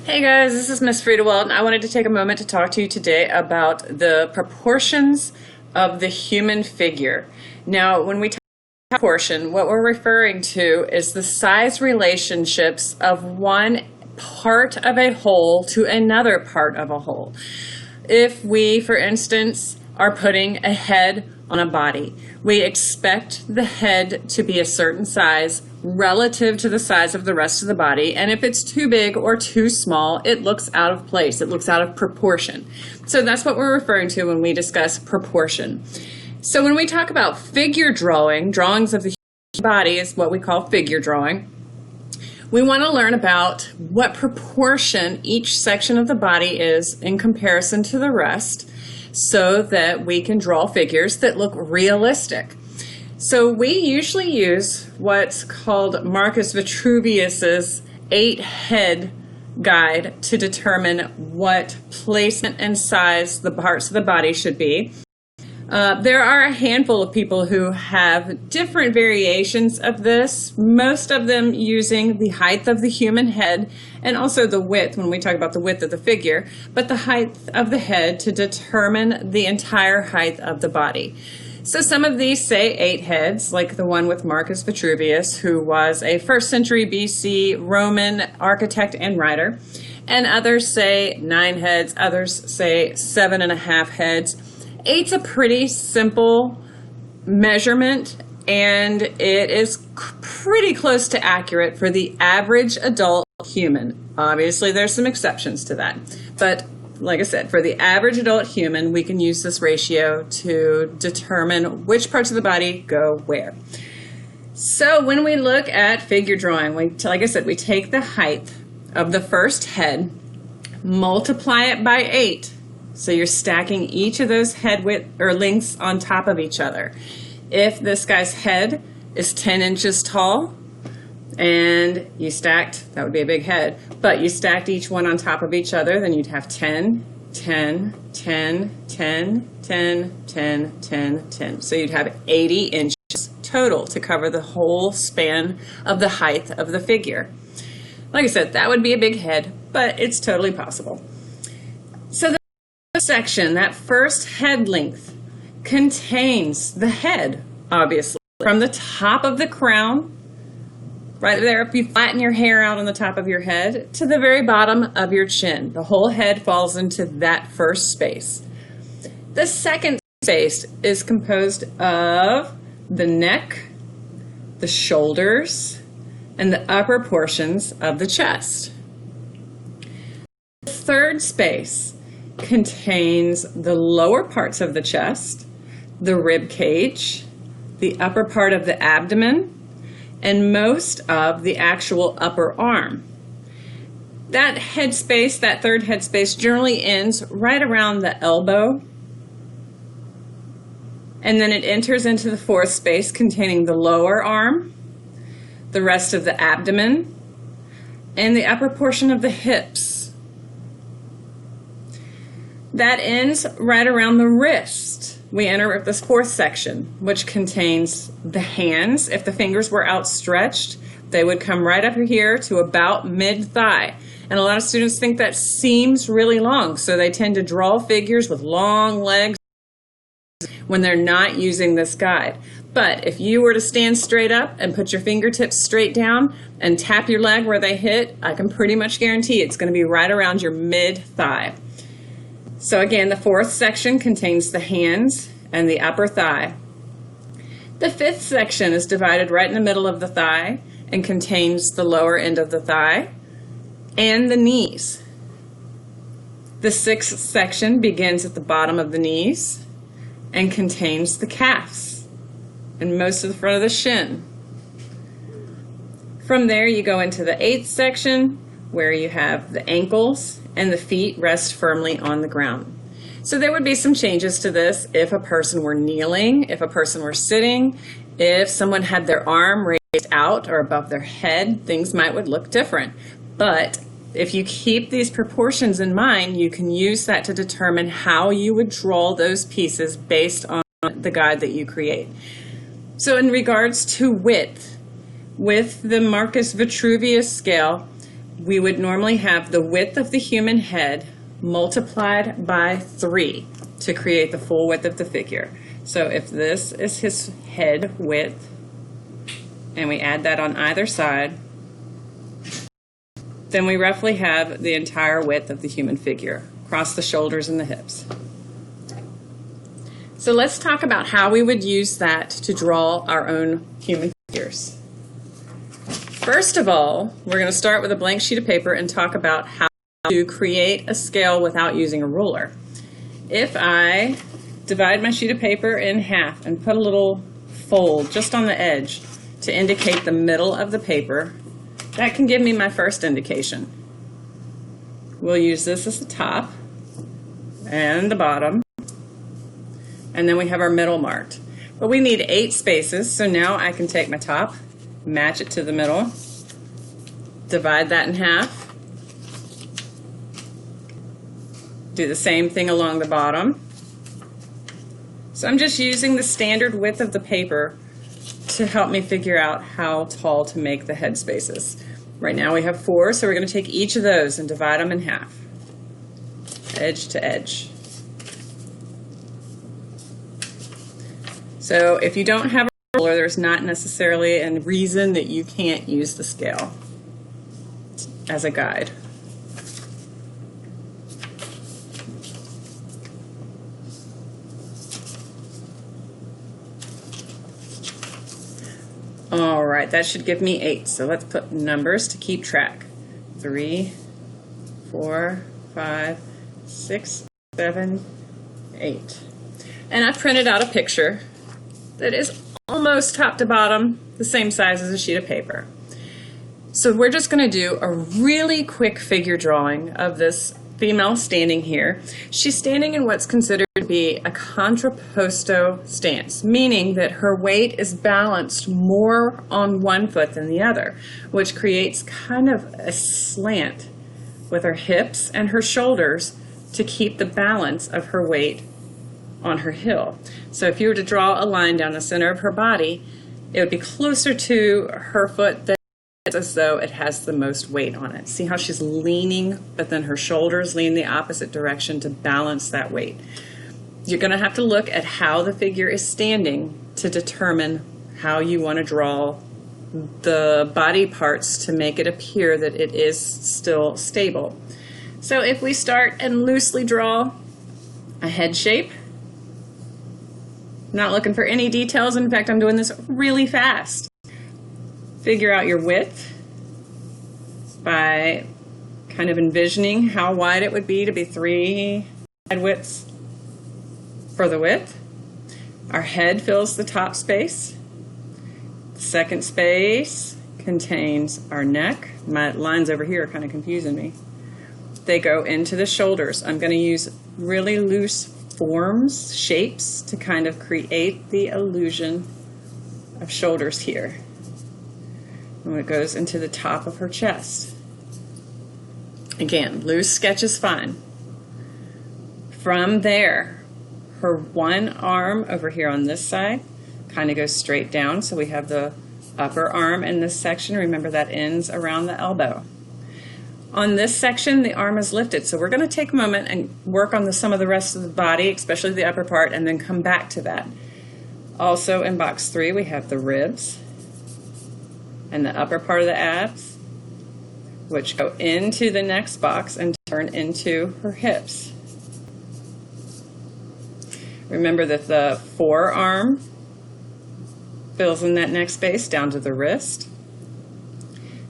Hey guys, this is Miss Frida Weldon. I wanted to take a moment to talk to you today about the proportions of the human figure. Now, when we talk about proportion, what we're referring to is the size relationships of one part of a whole to another part of a whole. If we, for instance, are putting a head on a body, we expect the head to be a certain size relative to the size of the rest of the body, and if it's too big or too small, it looks out of place, it looks out of proportion. So that's what we're referring to when we discuss proportion. So when we talk about figure drawing, drawings of the human body is what we call figure drawing. We want to learn about what proportion each section of the body is in comparison to the rest, so that we can draw figures that look realistic. So we usually use what's called Marcus Vitruvius's 8-head guide to determine what placement and size the parts of the body should be. There are a handful of people who have different variations of this, most of them using the height of the human head and also the width when we talk about the width of the figure, but the height of the head to determine the entire height of the body. So some of these say 8 heads, like the one with Marcus Vitruvius, who was a 1st century BC Roman architect and writer, and others say 9 heads, others say 7.5 heads. 8's a pretty simple measurement, and it is pretty close to accurate for the average adult human. Obviously, there's some exceptions to that, but like I said, for the average adult human, we can use this ratio to determine which parts of the body go where. So when we look at figure drawing, like I said, we take the height of the first head, multiply it by 8. So you're stacking each of those head width or lengths on top of each other. If this guy's head is 10 inches tall and you stacked, that would be a big head, but you stacked each one on top of each other, then you'd have 10, 10, 10, 10, 10, 10, 10, 10. So you'd have 80 inches total to cover the whole span of the height of the figure. Like I said, that would be a big head, but it's totally possible. So section, that first head length, contains the head, obviously, from the top of the crown, right there, if you flatten your hair out on the top of your head, to the very bottom of your chin. The whole head falls into that first space. The second space is composed of the neck, the shoulders, and the upper portions of the chest. The third space contains the lower parts of the chest, the rib cage, the upper part of the abdomen, and most of the actual upper arm. That headspace, that third headspace, generally ends right around the elbow, and then it enters into the fourth space containing the lower arm, the rest of the abdomen, and the upper portion of the hips. That ends right around the wrist. We enter this fourth section, which contains the hands. If the fingers were outstretched, they would come right up here to about mid-thigh. And a lot of students think that seems really long, so they tend to draw figures with long legs when they're not using this guide. But if you were to stand straight up and put your fingertips straight down and tap your leg where they hit, I can pretty much guarantee it's going to be right around your mid-thigh. So again, the fourth section contains the hands and the upper thigh. The fifth section is divided right in the middle of the thigh and contains the lower end of the thigh and the knees. The sixth section begins at the bottom of the knees and contains the calves and most of the front of the shin. From there, you go into the eighth section where you have the ankles and the feet rest firmly on the ground. So there would be some changes to this if a person were kneeling, if a person were sitting, if someone had their arm raised out or above their head, things would look different. But if you keep these proportions in mind, you can use that to determine how you would draw those pieces based on the guide that you create. So in regards to width, with the Marcus Vitruvius scale, we would normally have the width of the human head multiplied by 3 to create the full width of the figure. So if this is his head width, and we add that on either side, then we roughly have the entire width of the human figure across the shoulders and the hips. So let's talk about how we would use that to draw our own human figures. First of all, we're going to start with a blank sheet of paper and talk about how to create a scale without using a ruler. If I divide my sheet of paper in half and put a little fold just on the edge to indicate the middle of the paper, that can give me my first indication. We'll use this as the top and the bottom, and then we have our middle marked. But we need 8 spaces, so now I can take my top, match it to the middle, divide that in half, do the same thing along the bottom. So I'm just using the standard width of the paper to help me figure out how tall to make the head spaces. Right now we have 4, so we're going to take each of those and divide them in half, edge to edge. So if you don't have a ruler, there's not necessarily a reason that you can't use the scale as a guide. All right, that should give me 8. So let's put numbers to keep track. 3, 4, 5, 6, 7, 8. And I printed out a picture that is almost top to bottom the same size as a sheet of paper. So we're just going to do a really quick figure drawing of this female standing here. She's standing in what's considered to be a contrapposto stance, meaning that her weight is balanced more on one foot than the other, which creates kind of a slant with her hips and her shoulders to keep the balance of her weight on her heel. So if you were to draw a line down the center of her body, it would be closer to her foot than as though it has the most weight on it. See how she's leaning, but then her shoulders lean the opposite direction to balance that weight. You're going to have to look at how the figure is standing to determine how you want to draw the body parts to make it appear that it is still stable. So if we start and loosely draw a head shape, not looking for any details. In fact, I'm doing this really fast. Figure out your width by kind of envisioning how wide it would be to be 3 head widths for the width. Our head fills the top space. The second space contains our neck. My lines over here are kind of confusing me. They go into the shoulders. I'm going to use really loose forms, shapes, to kind of create the illusion of shoulders here. And it goes into the top of her chest. Again, loose sketch is fine. From there, her one arm over here on this side kind of goes straight down, so we have the upper arm in this section. Remember that ends around the elbow. On this section, the arm is lifted, so we're going to take a moment and work on some of the rest of the body, especially the upper part, and then come back to that. Also in box 3, we have the ribs and the upper part of the abs, which go into the next box and turn into her hips. Remember that the forearm fills in that next space down to the wrist.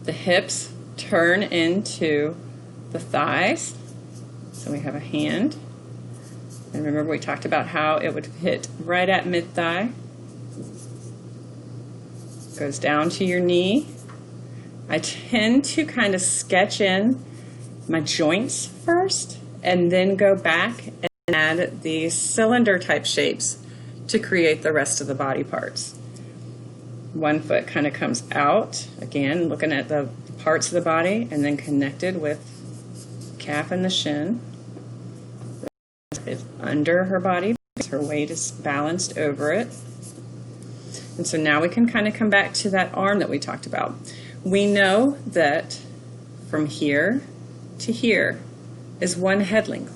The hips turn into the thighs. So we have a hand. And remember we talked about how it would hit right at mid-thigh. Goes down to your knee. I tend to kind of sketch in my joints first and then go back and add these cylinder type shapes to create the rest of the body parts. One foot kind of comes out, again looking at the parts of the body, and then connected with calf and the shin. It's under her body, her weight is balanced over it. And so now we can kind of come back to that arm that we talked about. We know that from here to here is one head length.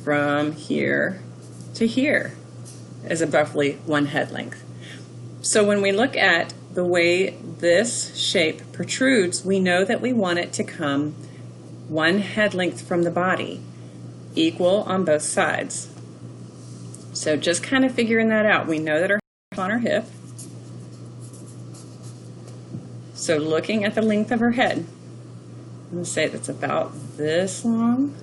From here to here is roughly one head length. So when we look at the way this shape protrudes, we know that we want it to come one head length from the body, equal on both sides. So just kind of figuring that out. We know that our head is on our hip. So looking at the length of her head, I'm going to say that's about this long,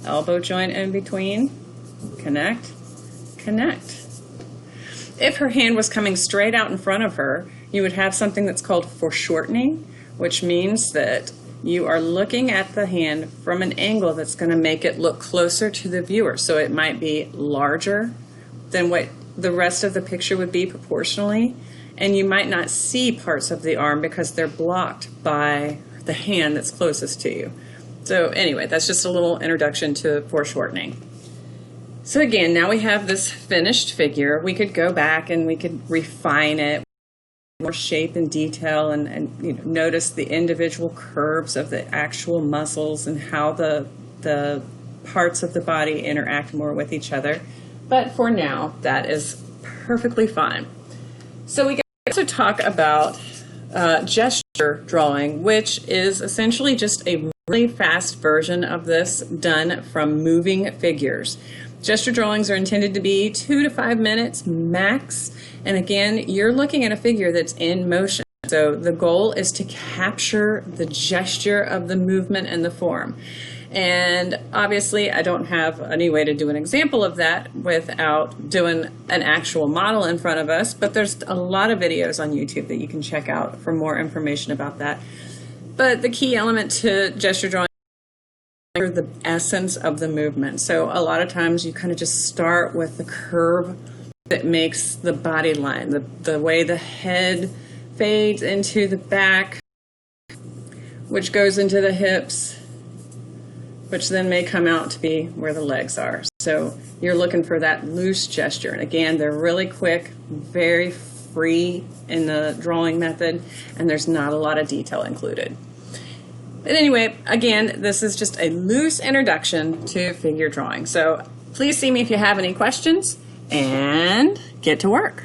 elbow joint in between, connect, connect. If her hand was coming straight out in front of her, you would have something that's called foreshortening, which means that you are looking at the hand from an angle that's going to make it look closer to the viewer. So it might be larger than what the rest of the picture would be proportionally, and you might not see parts of the arm because they're blocked by the hand that's closest to you. So anyway, that's just a little introduction to foreshortening. So again, now we have this finished figure. We could go back and we could refine it, more shape and detail, and you know, notice the individual curves of the actual muscles and how the parts of the body interact more with each other. But for now, that is perfectly fine. So we can also talk about gesture drawing, which is essentially just a really fast version of this done from moving figures. Gesture drawings are intended to be 2 to 5 minutes max. And again, you're looking at a figure that's in motion. So the goal is to capture the gesture of the movement and the form. And obviously, I don't have any way to do an example of that without doing an actual model in front of us, but there's a lot of videos on YouTube that you can check out for more information about that. But the key element to gesture drawing is the essence of the movement. So a lot of times you kind of just start with the curve that makes the body line, the way the head fades into the back, which goes into the hips, which then may come out to be where the legs are. So you're looking for that loose gesture. And again, they're really quick, very free in the drawing method, and there's not a lot of detail included. But anyway, again, this is just a loose introduction to figure drawing. So please see me if you have any questions, and get to work.